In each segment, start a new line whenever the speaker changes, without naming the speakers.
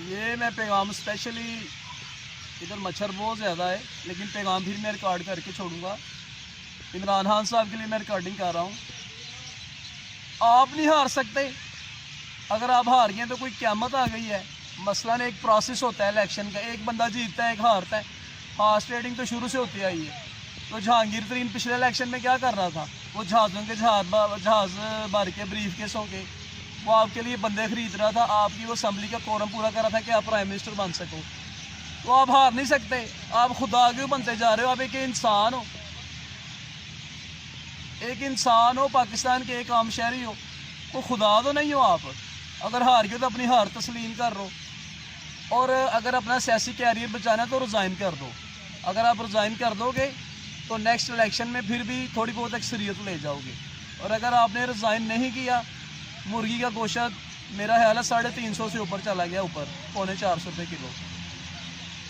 ये मैं पैगाम स्पेशली, इधर मच्छर बहुत ज़्यादा है लेकिन पैगाम फिर मैं रिकॉर्ड करके छोड़ूंगा। इमरान खान साहब के लिए मैं रिकॉर्डिंग कर रहा हूँ। आप नहीं हार सकते। अगर आप हार गए तो कोई क़यामत आ गई है। मसलन एक प्रोसेस होता है इलेक्शन का, एक बंदा जीतता है एक हारता है। हार्स ट्रेडिंग तो शुरू से होती आई है। तो जहांगीर तरीन पिछले इलेक्शन में क्या कर रहा था, वो जहाज़ों के जहाज़ भर के ब्रीफ केसों के वो आपके लिए बंदे खरीद रहा था, आपकी वो असम्बली का कोरम पूरा कर रहा था कि आप प्राइम मिनिस्टर बन सको। तो आप हार नहीं सकते। आप खुदा क्यों बनते जा रहे हो? आप एक इंसान हो, एक इंसान हो, पाकिस्तान के एक आम शहरी हो, वो खुदा तो नहीं हो आप। अगर हार गए तो अपनी हार तस्लीम कर लो, और अगर अपना सियासी कैरियर बचाना है तो रिज़ाइन कर दो। अगर आप रिज़ाइन कर दोगे तो नेक्स्ट इलेक्शन में फिर भी थोड़ी बहुत अक्सरियत ले जाओगे। और अगर आपने रिज़ाइन नहीं किया, मुर्गी का गोश्त मेरा ख्याल है 350 से ऊपर चला गया, ऊपर 350 रुपये किलो।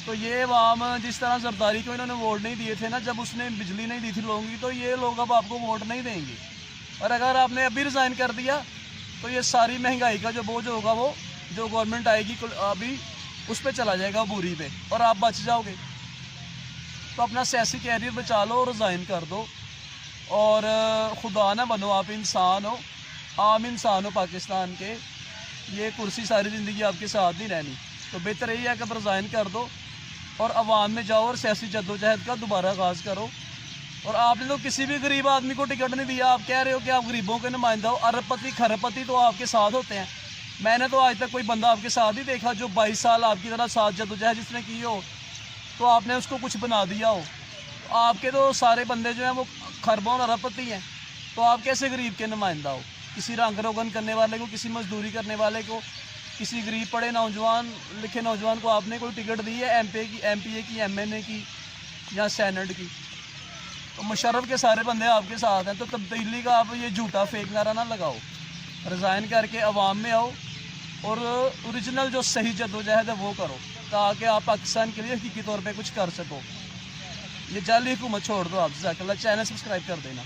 तो ये अवाम जिस तरह जरदारी को इन्होंने वोट नहीं दिए थे ना, जब उसने बिजली नहीं दी थी लोगों की, तो ये लोग अब आपको वोट नहीं देंगे। और अगर आपने अभी रिज़ाइन कर दिया तो ये सारी महंगाई का जो बोझ होगा वो जो गवर्नमेंट आएगी अभी उस पर चला जाएगा, बूरी पे, और आप बच जाओगे। तो अपना सियासी कैरियर बचा लो, रिज़ाइन कर दो, और खुदा ना बनो। आप इंसान हो, आम इंसान हो पाकिस्तान के। ये कुर्सी सारी ज़िंदगी आपके साथ नहीं रहनी। तो बेहतर यही है कि रिज़ाइन कर दो और अवाम में जाओ और सियासी जद्दोजहद का दोबारा आगाज़ करो। और आपने तो किसी भी गरीब आदमी को टिकट नहीं दिया। आप कह रहे हो कि आप गरीबों के नुमाइंदा हो। अरबपति खरबपति तो आपके साथ होते हैं। मैंने तो आज तक कोई बंदा आपके साथ ही देखा जो 22 साल आपकी तरह साथ जद्दोजहद जिसने की हो तो आपने उसको कुछ बना दिया हो। आपके तो सारे बंदे जो हैं वो खरबों और अरबपति हैं। तो आप कैसे गरीब के नुमाइंदा हो? किसी रंग रोगन करने वाले को, किसी मजदूरी करने वाले को, किसी गरीब पढ़े नौजवान लिखे नौजवान को आपने कोई टिकट दी है MPA की, MNA की या सेनेट की? तो मुशर्रफ के सारे बंदे आपके साथ हैं। तो तब्दीली का आप ये झूठा फेक नारा ना लगाओ। रिज़ाइन करके अवाम में आओ और ओरिजिनल जो सही जद्दोजहद है वो करो, ताकि आप पाकिस्तान के लिए हकीकी तौर पे कुछ कर सको। ये जाली हुकूमत छोड़ दो आप। जज़ाकल्लाह। चैनल सब्सक्राइब कर देना।